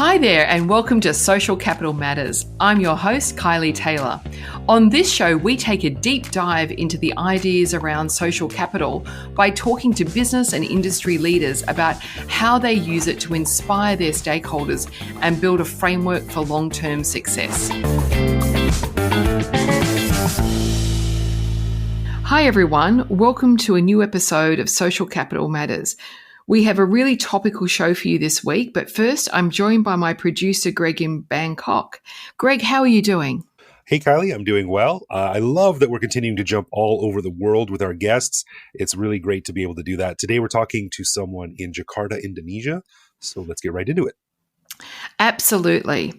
Hi there, and welcome to Social Capital Matters. I'm your host, Kylie Taylor. On this show, we take a deep dive into the ideas around social capital by talking to business and industry leaders about how they use it to inspire their stakeholders and build a framework for long-term success. Hi everyone, welcome to a new episode of Social Capital Matters. We have a really topical show for you this week, but first I'm joined by my producer, Greg in Bangkok. Greg, how are you doing? Hey, Kylie, I'm doing well. I love that we're continuing to jump all over the world with our guests. It's really great to be able to do that. Today, we're talking to someone in Jakarta, Indonesia. So let's get right into it. Absolutely.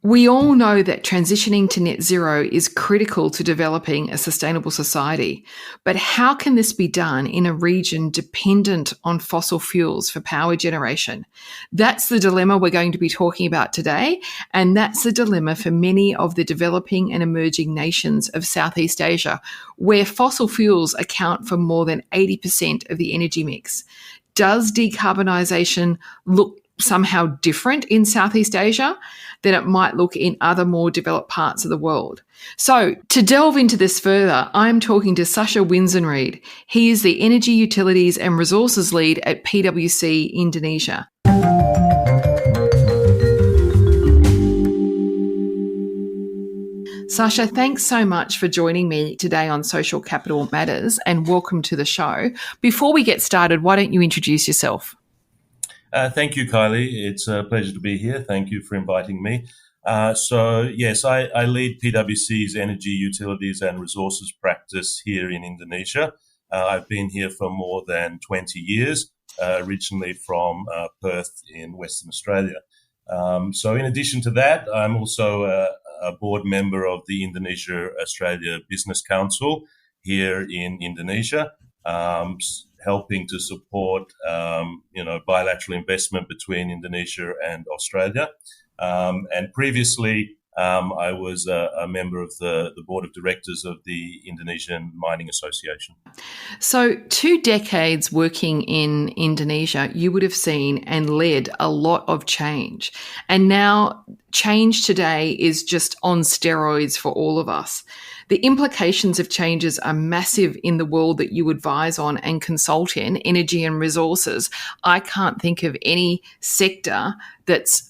We all know that transitioning to net zero is critical to developing a sustainable society. But how can this be done in a region dependent on fossil fuels for power generation? That's the dilemma we're going to be talking about today. And that's the dilemma for many of the developing and emerging nations of Southeast Asia, where fossil fuels account for more than 80% of the energy mix. Does decarbonisation look somehow different in Southeast Asia than it might look in other more developed parts of the world? So to delve into this further, I'm talking to Sacha Winzenried. He is the Energy, Utilities and Resources Lead at PWC Indonesia. Sacha, thanks so much for joining me today on Social Capital Matters and welcome to the show. Before we get started, why don't you introduce yourself? Thank you, Kylie. It's a pleasure to be here. Thank you for inviting me. I lead PwC's Energy, Utilities and Resources practice here in Indonesia. I've been here for more than 20 years, originally from Perth in Western Australia. So in addition to that, I'm also a board member of the Indonesia-Australia Business Council here in Indonesia, helping to support, bilateral investment between Indonesia and Australia. And previously, I was a member of the board of directors of the Indonesian Mining Association. So 2 decades working in Indonesia, you would have seen and led a lot of change. And now change today is just on steroids for all of us. The implications of changes are massive in the world that you advise on and consult in, energy and resources. I can't think of any sector that's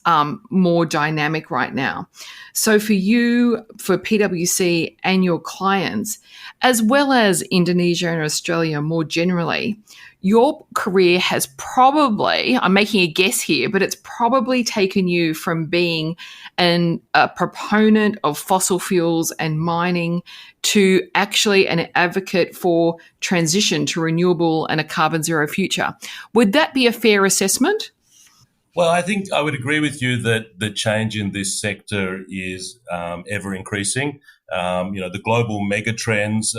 more dynamic right now. So for you, for PwC and your clients, as well as Indonesia and Australia more generally, your career has probably, I'm making a guess here, but it's probably taken you from being a proponent of fossil fuels and mining to actually an advocate for transition to renewable and a carbon zero future. Would that be a fair assessment? Well, I think I would agree with you that the change in this sector is ever increasing. The global megatrends,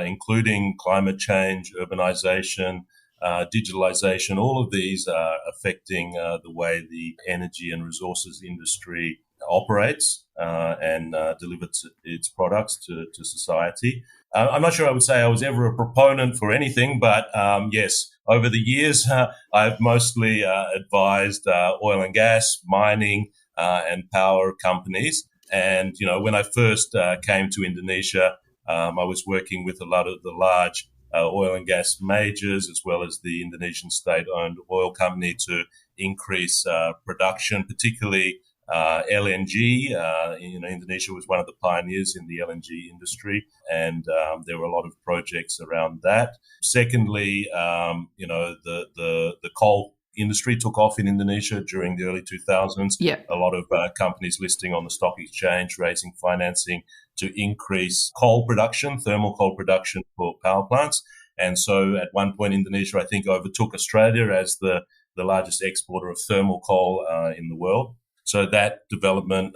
including climate change, urbanization, digitalization, all of these are affecting the way the energy and resources industry operates and delivers its products to society. I'm not sure I would say I was ever a proponent for anything, but yes, over the years, I've mostly advised oil and gas, mining, and power companies. And, when I first came to Indonesia, I was working with a lot of the large oil and gas majors, as well as the Indonesian state-owned oil company, to increase production, particularly LNG. Indonesia was one of the pioneers in the LNG industry, and there were a lot of projects around that. Secondly, the coal industry took off in Indonesia during the early 2000s. Yeah. A lot of companies listing on the stock exchange, raising financing to increase coal production, thermal coal production for power plants. And so at one point, Indonesia, I think, overtook Australia as the largest exporter of thermal coal in the world. So that development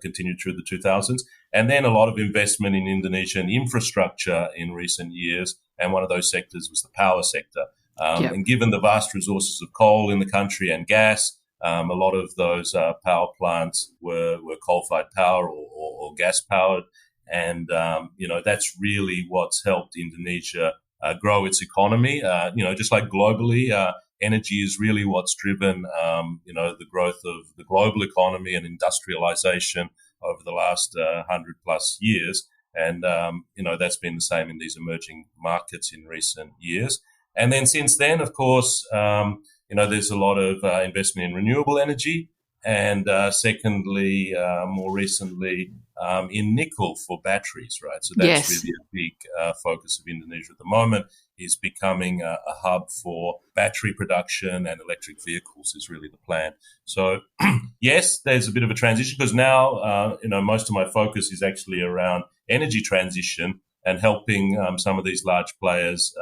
continued through the 2000s. And then a lot of investment in Indonesian infrastructure in recent years. And one of those sectors was the power sector. And given the vast resources of coal in the country and gas, a lot of those power plants were coal-fired power or gas-powered. And, that's really what's helped Indonesia grow its economy. Just like globally, energy is really what's driven, the growth of the global economy and industrialization over the last 100 plus years. And, that's been the same in these emerging markets in recent years. And then since then, of course, there's a lot of investment in renewable energy. And secondly, more recently, in nickel for batteries, right? So that's really a big focus of Indonesia at the moment, is becoming a hub for battery production, and electric vehicles is really the plan. So yes, there's a bit of a transition, because now, most of my focus is actually around energy transition and helping some of these large players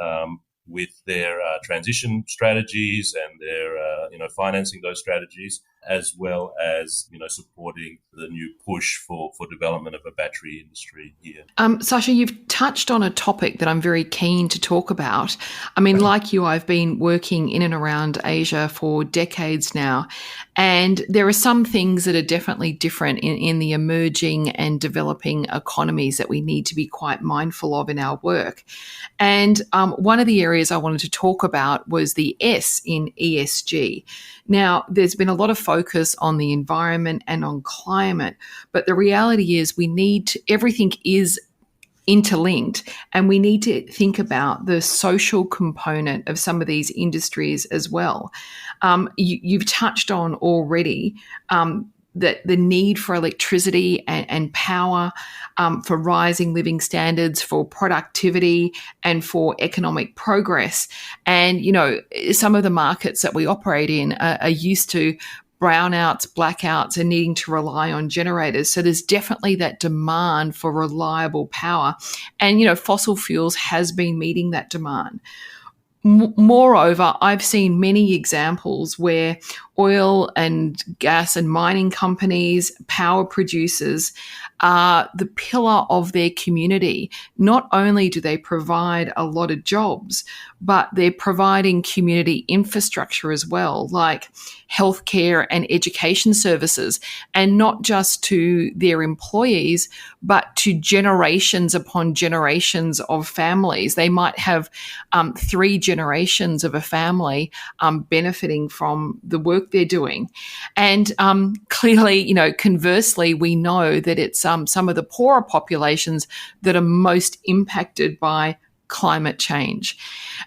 with their transition strategies and their, financing those strategies, as well as, supporting the new push for development of a battery industry here. Sacha, you've touched on a topic that I'm very keen to talk about. I mean, like you, I've been working in and around Asia for decades now, and there are some things that are definitely different in the emerging and developing economies that we need to be quite mindful of in our work. And one of the areas I wanted to talk about was the S in ESG. Now, there's been a lot of focus on the environment and on climate, but the reality is everything is interlinked, and we need to think about the social component of some of these industries as well. You've touched on already that the need for electricity and power, for rising living standards, for productivity, and for economic progress. And, some of the markets that we operate in are used to brownouts, blackouts, and needing to rely on generators. So there's definitely that demand for reliable power. And, fossil fuels has been meeting that demand. Moreover, I've seen many examples where oil and gas and mining companies, power producers, are the pillar of their community. Not only do they provide a lot of jobs, but they're providing community infrastructure as well, like healthcare and education services, and not just to their employees, but to generations upon generations of families. They might have 3 generations of a family benefiting from the work they're doing. And clearly, conversely, we know that it's some of the poorer populations that are most impacted by climate change.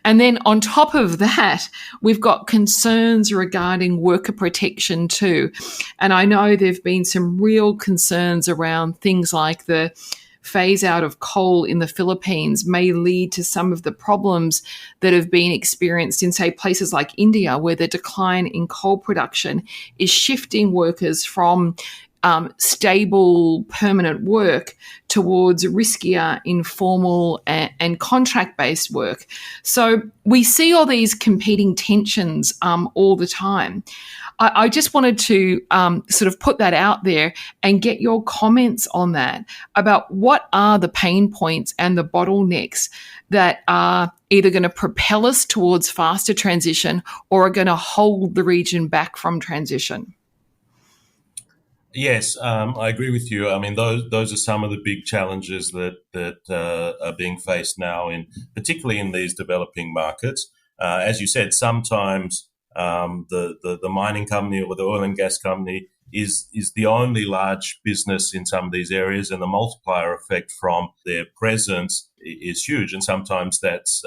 And then on top of that, we've got concerns regarding worker protection too. And I know there have been some real concerns around things like the phase out of coal in the Philippines may lead to some of the problems that have been experienced in, say, places like India, where the decline in coal production is shifting workers from stable, permanent work towards riskier, informal and contract-based work. So we see all these competing tensions all the time. I just wanted to sort of put that out there and get your comments on that, about what are the pain points and the bottlenecks that are either going to propel us towards faster transition or are going to hold the region back from transition. Yes, I agree with you. I mean, those are some of the big challenges that are being faced now, particularly in these developing markets. As you said, sometimes the mining company or the oil and gas company is the only large business in some of these areas, and the multiplier effect from their presence is huge. And sometimes that's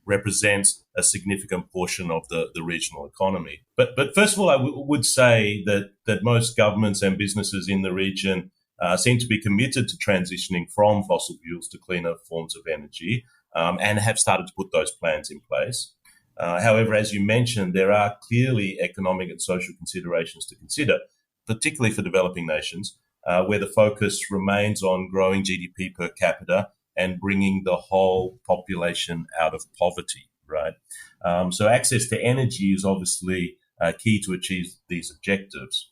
represents a significant portion of the regional economy. But first of all, I would say that most governments and businesses in the region seem to be committed to transitioning from fossil fuels to cleaner forms of energy, and have started to put those plans in place. However, as you mentioned, there are clearly economic and social considerations to consider, particularly for developing nations, where the focus remains on growing GDP per capita and bringing the whole population out of poverty, right? So access to energy is obviously key to achieve these objectives.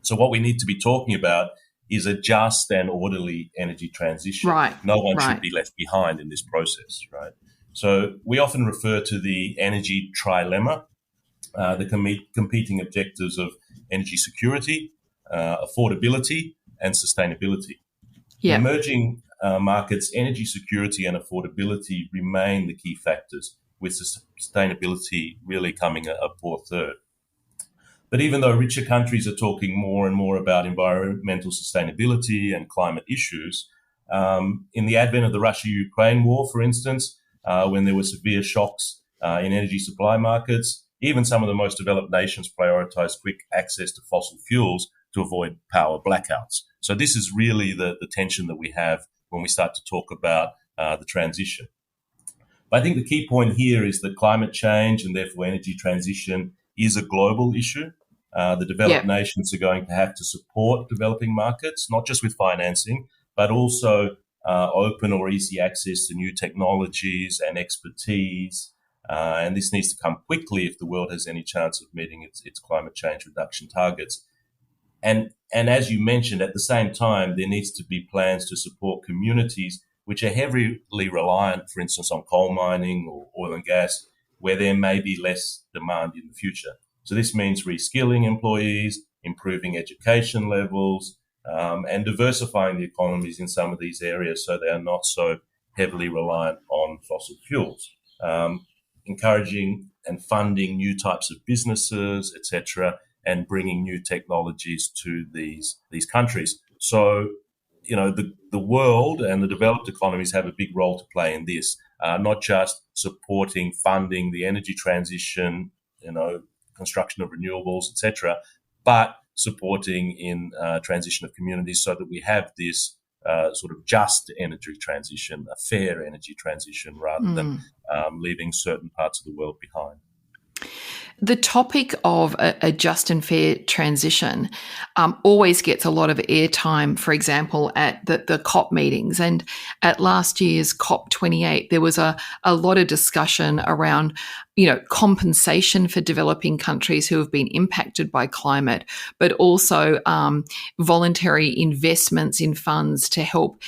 So what we need to be talking about is a just and orderly energy transition. Right. No one should be left behind in this process, right? So we often refer to the energy trilemma, the competing objectives of energy security, affordability, and sustainability. Yeah. In emerging markets, energy security and affordability remain the key factors, with sustainability really coming a poor third. But even though richer countries are talking more and more about environmental sustainability and climate issues, in the advent of the Russia-Ukraine war, for instance, when there were severe shocks in energy supply markets, even some of the most developed nations prioritized quick access to fossil fuels to avoid power blackouts. So this is really the tension that we have when we start to talk about the transition. But I think the key point here is that climate change and therefore energy transition is a global issue. The developed nations are going to have to support developing markets, not just with financing, but also open or easy access to new technologies and expertise. And this needs to come quickly if the world has any chance of meeting its climate change reduction targets. And as you mentioned, at the same time, there needs to be plans to support communities which are heavily reliant, for instance, on coal mining or oil and gas, where there may be less demand in the future. So this means reskilling employees, improving education levels, and diversifying the economies in some of these areas so they are not so heavily reliant on fossil fuels, encouraging and funding new types of businesses, etc., and bringing new technologies to these countries. So, the world and the developed economies have a big role to play in this, not just supporting, funding the energy transition, construction of renewables, etc., but supporting in transition of communities so that we have this sort of just energy transition, a fair energy transition, rather than leaving certain parts of the world behind. The topic of a just and fair transition always gets a lot of airtime, for example, at the COP meetings. And at last year's COP28, there was a lot of discussion around, compensation for developing countries who have been impacted by climate, but also voluntary investments in funds to help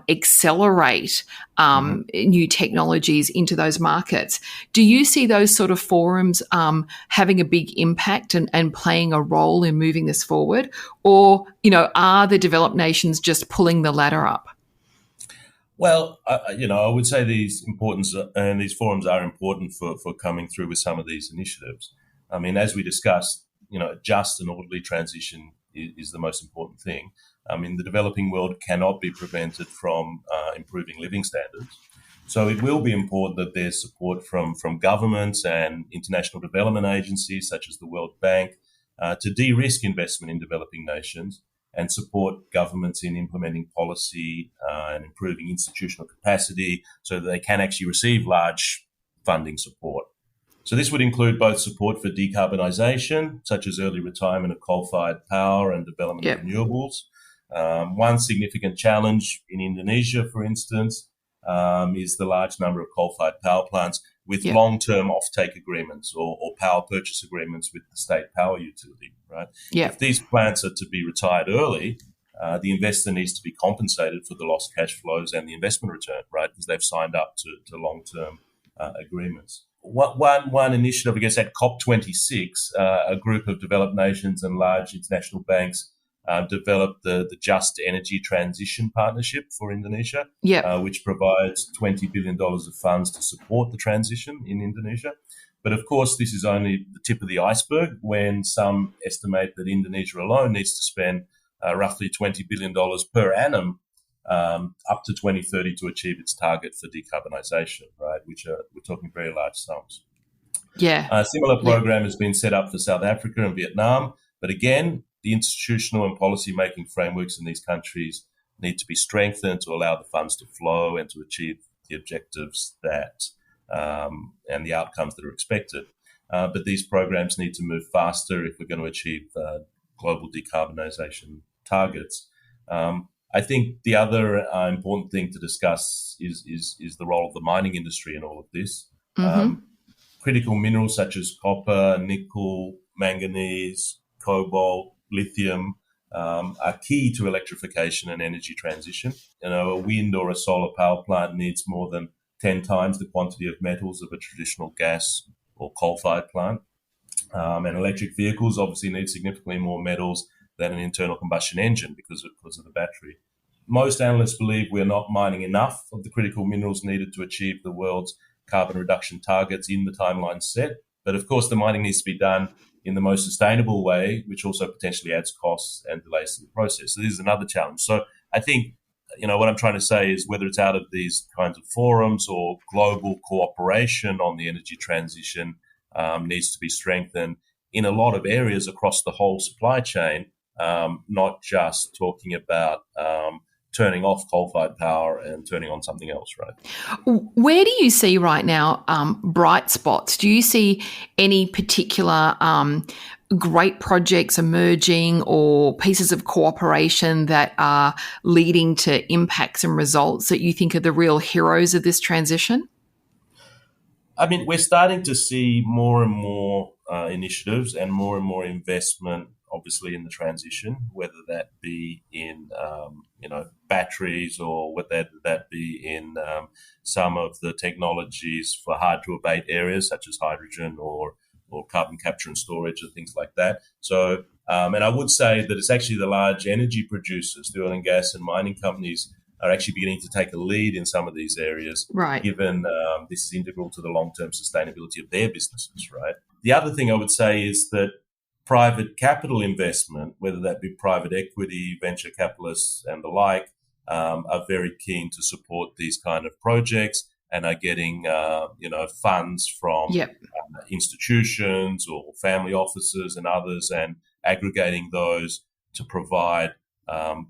accelerate new technologies into those markets. Do you see those sort of forums having a big impact and playing a role in moving this forward? Or, are the developed nations just pulling the ladder up? Well, I would say these forums are important for coming through with some of these initiatives. I mean, as we discussed, just and orderly transition is the most important thing. I mean, the developing world cannot be prevented from improving living standards. So it will be important that there's support from governments and international development agencies such as the World Bank to de-risk investment in developing nations and support governments in implementing policy and improving institutional capacity so that they can actually receive large funding support. So this would include both support for decarbonisation, such as early retirement of coal-fired power and development of renewables. One significant challenge in Indonesia, for instance, is the large number of coal-fired power plants with long-term offtake agreements or power purchase agreements with the state power utility, right? If these plants are to be retired early, the investor needs to be compensated for the lost cash flows and the investment return, right? Because they've signed up to long-term agreements. One initiative, I guess, at COP26, a group of developed nations and large international banks developed the Just Energy Transition Partnership for Indonesia, which provides $20 billion of funds to support the transition in Indonesia. But of course, this is only the tip of the iceberg when some estimate that Indonesia alone needs to spend roughly $20 billion per annum up to 2030 to achieve its target for decarbonisation, right? We're talking very large sums. A similar program has been set up for South Africa and Vietnam, but again, the institutional and policy-making frameworks in these countries need to be strengthened to allow the funds to flow and to achieve the objectives that and the outcomes that are expected. But these programs need to move faster if we're going to achieve global decarbonisation targets. I think the other important thing to discuss is the role of the mining industry in all of this. Critical minerals such as copper, nickel, manganese, cobalt, lithium are key to electrification and energy transition. A wind or a solar power plant needs more than 10 times the quantity of metals of a traditional gas or coal-fired plant. And electric vehicles obviously need significantly more metals than an internal combustion engine because of the battery. Most analysts believe we're not mining enough of the critical minerals needed to achieve the world's carbon reduction targets in the timeline set. But of course, the mining needs to be done in the most sustainable way, which also potentially adds costs and delays to the process. So this is another challenge. So I think, what I'm trying to say is whether it's out of these kinds of forums or global cooperation on the energy transition needs to be strengthened in a lot of areas across the whole supply chain, not just talking about turning off coal-fired power and turning on something else, right? Where do you see right now bright spots? Do you see any particular great projects emerging or pieces of cooperation that are leading to impacts and results that you think are the real heroes of this transition? I mean, we're starting to see more and more initiatives and more investment, obviously, in the transition, whether that be in, batteries or whether that be in some of the technologies for hard-to-abate areas, such as hydrogen or carbon capture and storage and things like that. So, and I would say that it's actually the large energy producers, the oil and gas and mining companies, are actually beginning to take a lead in some of these areas, Right. given this is integral to the long-term sustainability of their businesses, right? The other thing I would say is that private capital investment, whether that be private equity, venture capitalists and the like, are very keen to support these kind of projects and are getting, funds from institutions or family offices and others and aggregating those to provide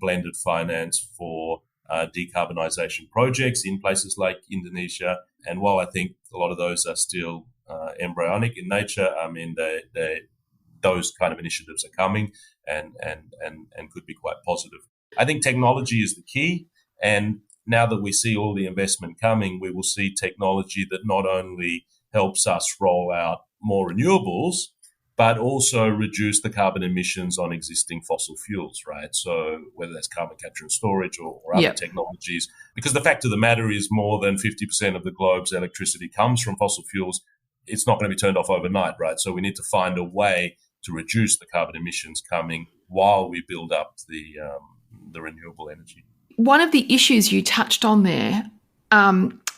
blended finance for decarbonisation projects in places like Indonesia. And while I think a lot of those are still embryonic in nature, I mean, those kind of initiatives are coming and could be quite positive. I think technology is the key. And now that we see all the investment coming, we will see technology that not only helps us roll out more renewables, but also reduce the carbon emissions on existing fossil fuels, right? So whether that's carbon capture and storage or other technologies, because the fact of the matter is more than 50% of the globe's electricity comes from fossil fuels. It's not going to be turned off overnight, right? So we need to find a way to reduce the carbon emissions coming while we build up the renewable energy. One of the issues you touched on there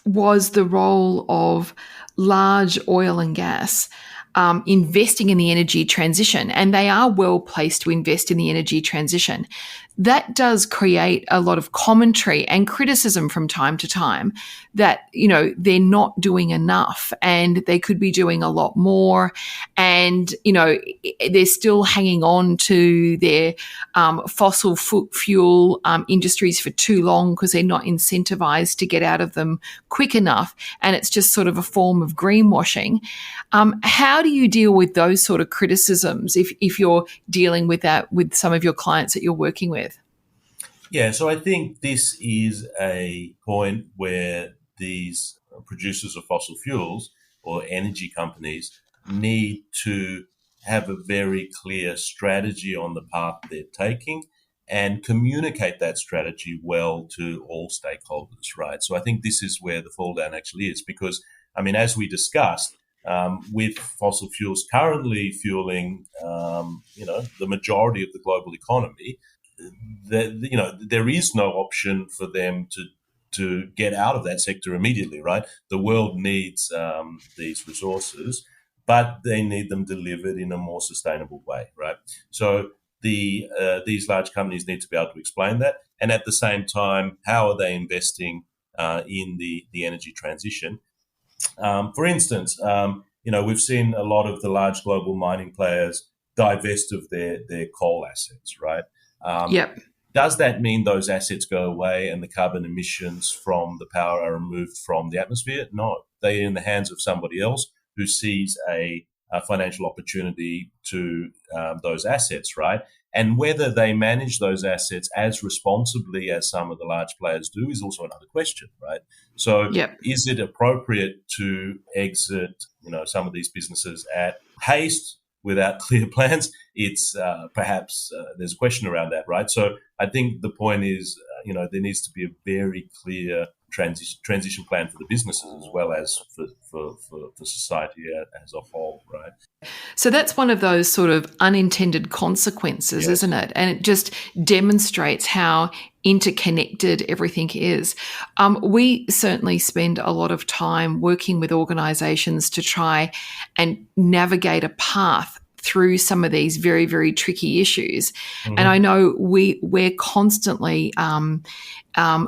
was the role of large oil and gas investing in the energy transition, and they are well placed to invest in the energy transition. That does create a lot of commentary and criticism from time to time that, they're not doing enough and they could be doing a lot more. And, they're still hanging on to their fossil fuel industries for too long because they're not incentivized to get out of them quick enough. And it's just sort of a form of greenwashing. How do you deal with those sort of criticisms if you're dealing with that with some of your clients that you're working with? Yeah, so I think this is a point where these producers of fossil fuels or energy companies need to have a very clear strategy on the path they're taking and communicate that strategy well to all stakeholders, right? So I think this is where the fall down actually is because, as we discussed, with fossil fuels currently fueling, the majority of the global economy, there is no option for them to get out of that sector immediately, right? The world needs these resources, but they need them delivered in a more sustainable way, right? So these large companies need to be able to explain that, and at the same time, how are they investing in the energy transition? For instance, we've seen a lot of the large global mining players divest of their coal assets, right? Does that mean those assets go away and the carbon emissions from the power are removed from the atmosphere? No, they're in the hands of somebody else who sees a financial opportunity to those assets, right? And whether they manage those assets as responsibly as some of the large players do is also another question, right? So is it appropriate to exit, some of these businesses at haste without clear plans? It's perhaps there's a question around that, right? So I think the point is, there needs to be a very clear transition plan for the businesses as well as for society as a whole, right? So that's one of those sort of unintended consequences, Yes. isn't it? And it just demonstrates how interconnected everything is. We certainly spend a lot of time working with organisations to try and navigate a path through some of these very, very tricky issues. Mm-hmm. And I know we're constantly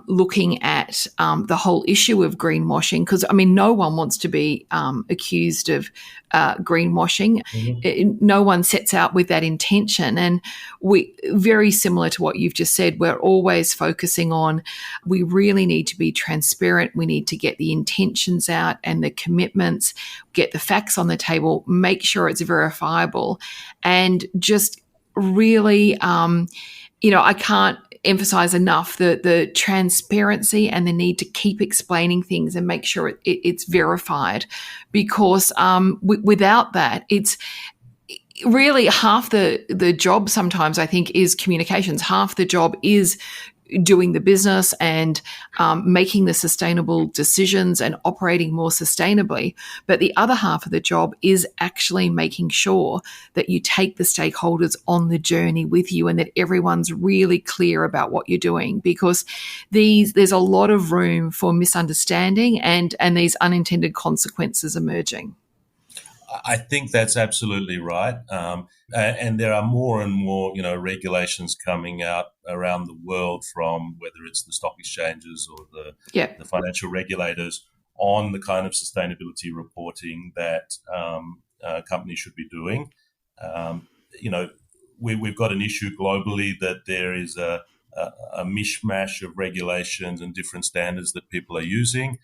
looking at the whole issue of greenwashing, because, I mean, no one wants to be accused of greenwashing. Mm-hmm. No one sets out with that intention. And we, very similar to what you've just said, we're always focusing on, we really need to be transparent. We need to get the intentions out and the commitments, get the facts on the table, make sure it's verifiable, and just really, I can't emphasize enough the transparency and the need to keep explaining things and make sure it's verified, because without that, it's really half the job sometimes, I think, is communications. Half the job is doing the business and making the sustainable decisions and operating more sustainably. But the other half of the job is actually making sure that you take the stakeholders on the journey with you and that everyone's really clear about what you're doing, because there's a lot of room for misunderstanding and these unintended consequences emerging. I think that's absolutely right. And there are more and more, regulations coming out around the world, from whether it's the stock exchanges or the financial regulators, on the kind of sustainability reporting that companies should be doing. We've got an issue globally that there is a mishmash of regulations and different standards that people are using.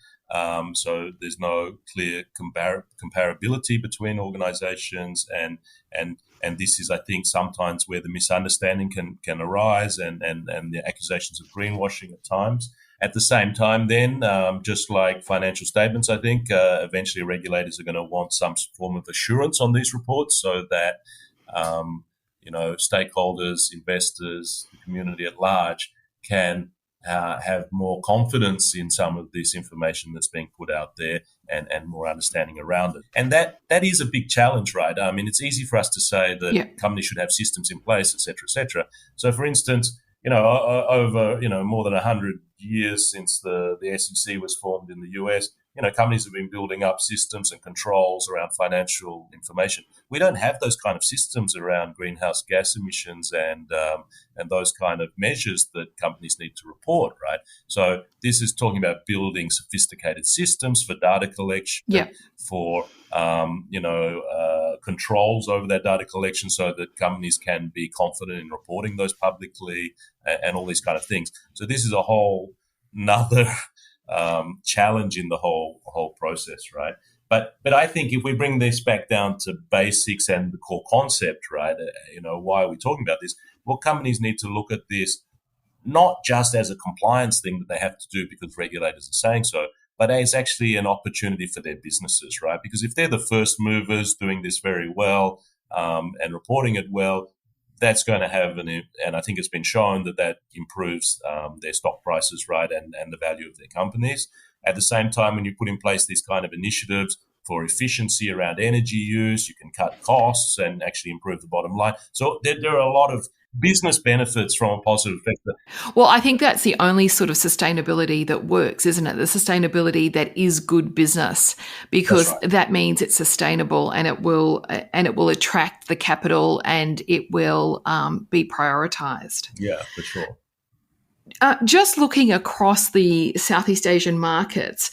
So there's no clear comparability between organizations, and this is, I think, sometimes where the misunderstanding can arise and the accusations of greenwashing at times. At the same time, then, just like financial statements, I think eventually regulators are going to want some form of assurance on these reports, so that stakeholders, investors, the community at large can have more confidence in some of this information that's being put out there, and more understanding around it. And that is a big challenge, right? I mean, it's easy for us to say that companies should have systems in place, et cetera, et cetera. So, for instance, over more than 100 years since the SEC was formed in the US, companies have been building up systems and controls around financial information. We don't have those kind of systems around greenhouse gas emissions and those kind of measures that companies need to report, right? So this is talking about building sophisticated systems for data collection, for controls over that data collection, so that companies can be confident in reporting those publicly, and all these kind of things. So this is a whole another challenge in the whole process, right? But I think if we bring this back down to basics and the core concept, right? Why are we talking about this? Well, companies need to look at this not just as a compliance thing that they have to do because regulators are saying so, but as actually an opportunity for their businesses, right? Because if they're the first movers doing this very well and reporting it well, that's going to have and I think it's been shown that improves their stock prices, right, and the value of their companies. At the same time, when you put in place these kind of initiatives for efficiency around energy use, you can cut costs and actually improve the bottom line. So there are a lot of business benefits from a positive effect. Well, I think that's the only sort of sustainability that works, isn't it? The sustainability that is good business, because that means it's sustainable and it will attract the capital and it will be prioritised. Yeah, for sure. Just looking across the Southeast Asian markets,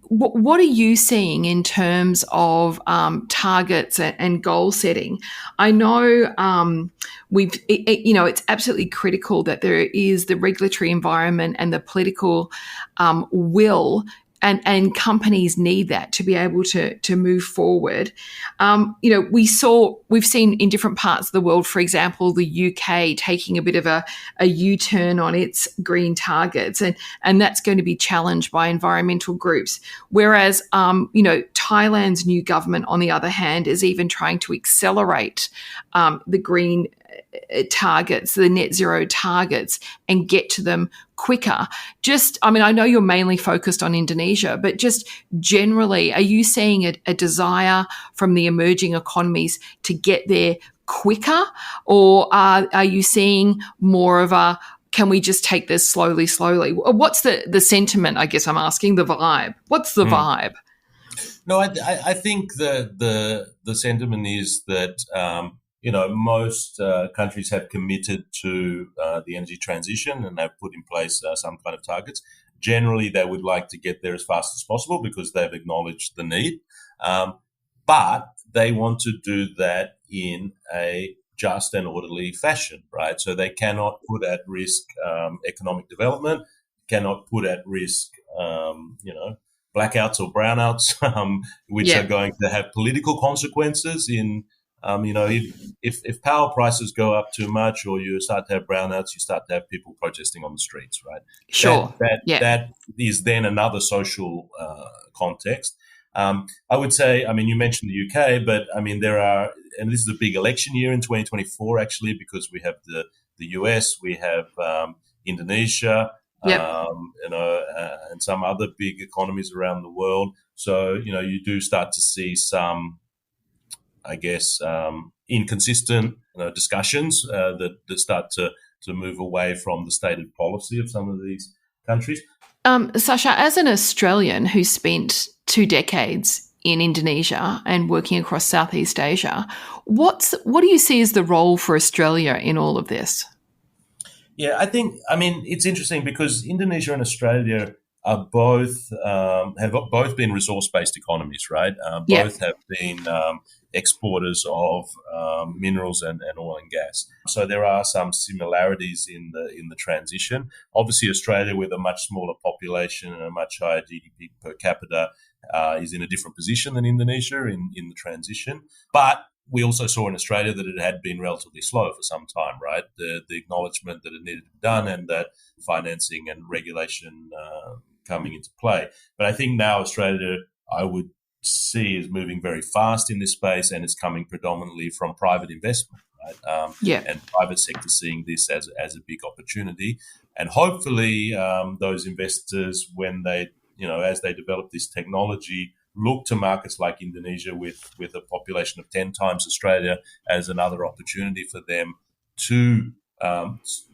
what are you seeing in terms of targets and goal setting? I know it's absolutely critical that there is the regulatory environment and the political will, and companies need that to be able to move forward. We've seen in different parts of the world, for example, the UK taking a bit of a U-turn on its green targets, and that's going to be challenged by environmental groups. Whereas, Thailand's new government, on the other hand, is even trying to accelerate the green targets, the net zero targets, and get to them quicker? Just, I mean, I know you're mainly focused on Indonesia, but just generally, are you seeing a desire from the emerging economies to get there quicker, or are you seeing more of a, can we just take this slowly? What's the sentiment, I guess I'm asking, the vibe? What's the vibe? No, I think the sentiment is that most countries have committed to the energy transition and have put in place some kind of targets. Generally, they would like to get there as fast as possible because they've acknowledged the need, but they want to do that in a just and orderly fashion, right? So they cannot put at risk economic development, cannot put at risk, blackouts or brownouts, which are going to have political consequences in, if power prices go up too much or you start to have brownouts, you start to have people protesting on the streets, right? Sure. That is then another social context. I would say, I mean, you mentioned the UK, but I mean, there are, and this is a big election year in 2024, actually, because we have the US, we have Indonesia, and some other big economies around the world. So, you do start to see some, I guess, inconsistent discussions that start to move away from the stated policy of some of these countries. Sacha, as an Australian who spent 2 decades in Indonesia and working across Southeast Asia, what do you see as the role for Australia in all of this? Yeah, I mean, it's interesting because Indonesia and Australia are both have both been resource-based economies, right? Both have been exporters of minerals and oil and gas. So there are some similarities in the transition. Obviously, Australia, with a much smaller population and a much higher GDP per capita, is in a different position than Indonesia in the transition. But we also saw in Australia that it had been relatively slow for some time, right? The acknowledgement that it needed to be done and that financing and regulation coming into play. But I think now Australia, I would see, is moving very fast in this space, and it's coming predominantly from private investment, right? And private sector seeing this as a big opportunity. And hopefully those investors, when they, as they develop this technology, look to markets like Indonesia with a population of 10 times Australia as another opportunity for them to,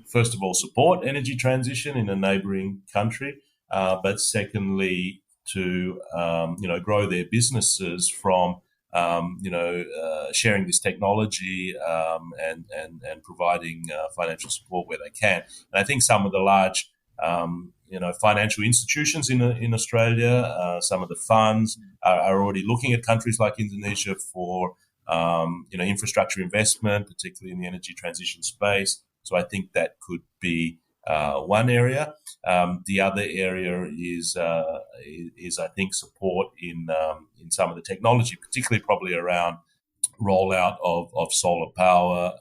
first of all, support energy transition in a neighbouring country, but secondly, to grow their businesses from sharing this technology and providing financial support where they can. And I think some of the large financial institutions in Australia, some of the funds are already looking at countries like Indonesia for infrastructure investment, particularly in the energy transition space. So I think that could be one area. The other area is I think support in some of the technology, particularly probably around rollout of solar power,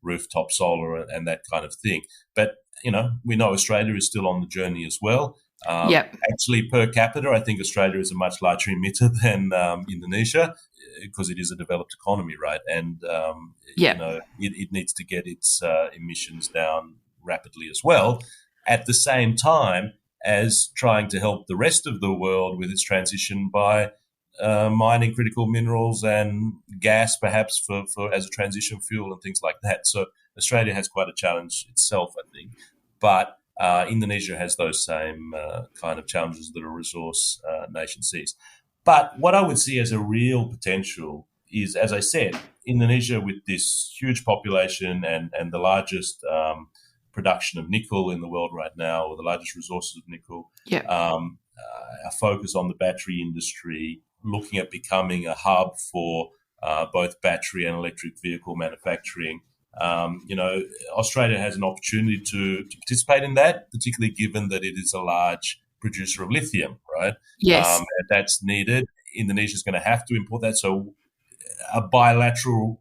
rooftop solar, and that kind of thing. But we know Australia is still on the journey as well. Actually, per capita, I think Australia is a much larger emitter than Indonesia because it is a developed economy, right? And it needs to get its emissions down rapidly as well, at the same time as trying to help the rest of the world with its transition by mining critical minerals and gas, perhaps for as a transition fuel and things like that. So Australia has quite a challenge itself, I think, but Indonesia has those same kind of challenges that a resource nation sees. But what I would see as a real potential is, as I said, Indonesia with this huge population and the largest production of nickel in the world right now, or the largest resources of nickel, a focus on the battery industry, looking at becoming a hub for both battery and electric vehicle manufacturing. Australia has an opportunity to participate in that, particularly given that it is a large producer of lithium, right? Yes. And that's needed. Indonesia is going to have to import that. So a bilateral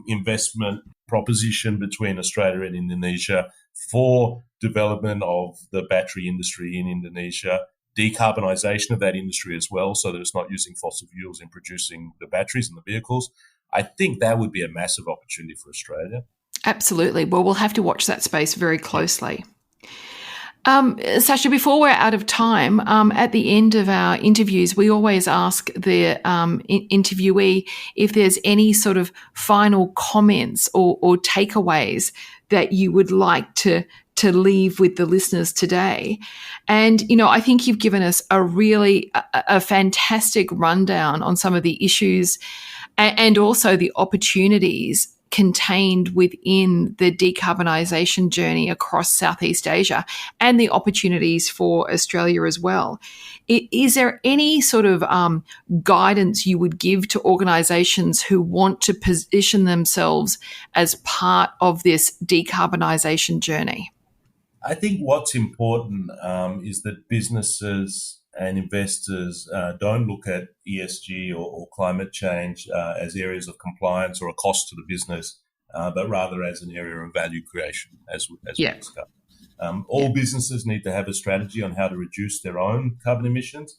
investment proposition between Australia and Indonesia for development of the battery industry in Indonesia, decarbonisation of that industry as well, so that it's not using fossil fuels in producing the batteries and the vehicles. I think that would be a massive opportunity for Australia. Absolutely. Well, we'll have to watch that space very closely. Sacha, before we're out of time, at the end of our interviews, we always ask the interviewee if there's any sort of final comments or takeaways that you would like to leave with the listeners today. And, I think you've given us a fantastic rundown on some of the issues and also the opportunities contained within the decarbonisation journey across Southeast Asia and the opportunities for Australia as well. Is there any sort of guidance you would give to organisations who want to position themselves as part of this decarbonisation journey? I think what's important is that businesses and investors don't look at ESG or climate change as areas of compliance or a cost to the business, but rather as an area of value creation, as we discussed. All businesses need to have a strategy on how to reduce their own carbon emissions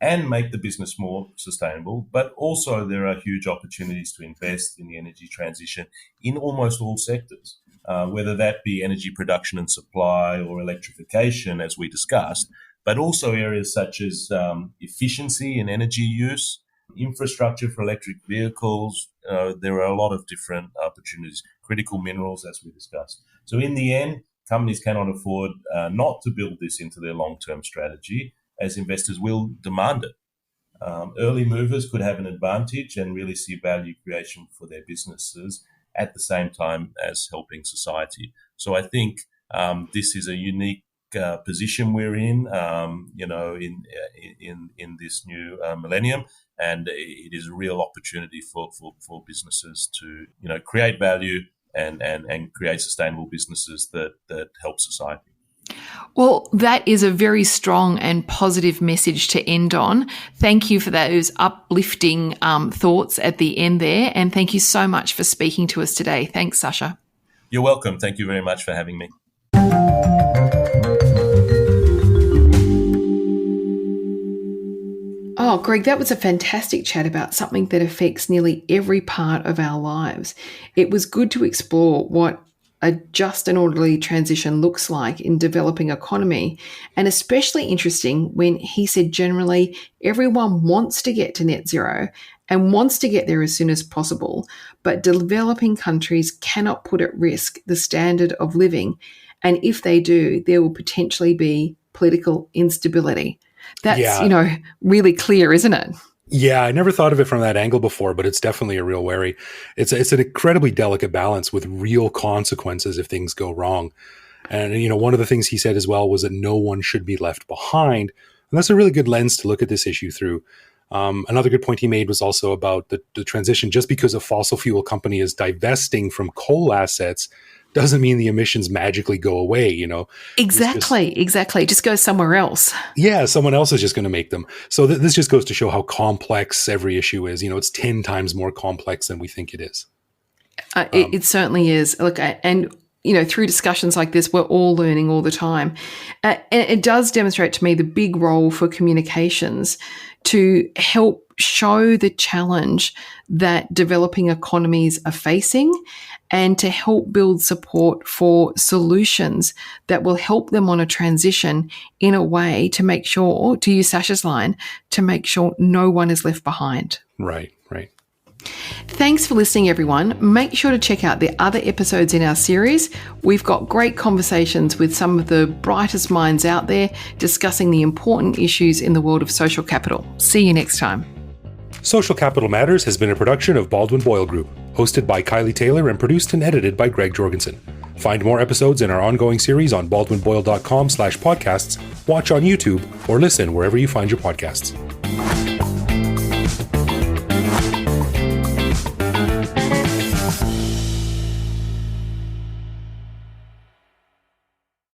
and make the business more sustainable. But also there are huge opportunities to invest in the energy transition in almost all sectors, whether that be energy production and supply or electrification, as we discussed, but also areas such as efficiency in energy use, infrastructure for electric vehicles. There are a lot of different opportunities, critical minerals, as we discussed. So in the end, companies cannot afford not to build this into their long-term strategy, as investors will demand it. Early movers could have an advantage and really see value creation for their businesses at the same time as helping society. So I think this is a unique position we're in, in this new millennium, and it is a real opportunity for businesses to, create value and create sustainable businesses that help society. Well, that is a very strong and positive message to end on. Thank you for those uplifting thoughts at the end there, and thank you so much for speaking to us today. Thanks, Sacha. You're welcome. Thank you very much for having me. Oh, Greg, that was a fantastic chat about something that affects nearly every part of our lives. It was good to explore what a just and orderly transition looks like in developing economy, and especially interesting when he said generally everyone wants to get to net zero and wants to get there as soon as possible, but developing countries cannot put at risk the standard of living, and if they do, there will potentially be political instability. That's, really clear, isn't it? Yeah, I never thought of it from that angle before, but it's definitely a real worry. It's an incredibly delicate balance with real consequences if things go wrong. And, one of the things he said as well was that no one should be left behind. And that's a really good lens to look at this issue through. Another good point he made was also about the transition. Just because a fossil fuel company is divesting from coal assets doesn't mean the emissions magically go away, Exactly. Just go somewhere else. Yeah, someone else is just going to make them. So this just goes to show how complex every issue is. It's 10 times more complex than we think it is. It certainly is. Look, and through discussions like this, we're all learning all the time. And it does demonstrate to me the big role for communications to help show the challenge that developing economies are facing and to help build support for solutions that will help them on a transition in a way to make sure, to use Sacha's line, to make sure no one is left behind. Right. Thanks for listening, everyone. Make sure to check out the other episodes in our series. We've got great conversations with some of the brightest minds out there discussing the important issues in the world of social capital. See you next time. Social Capital Matters has been a production of Baldwin Boyle Group, hosted by Kylie Taylor and produced and edited by Greg Jorgensen. Find more episodes in our ongoing series on baldwinboyle.com/podcasts, watch on YouTube, or listen wherever you find your podcasts.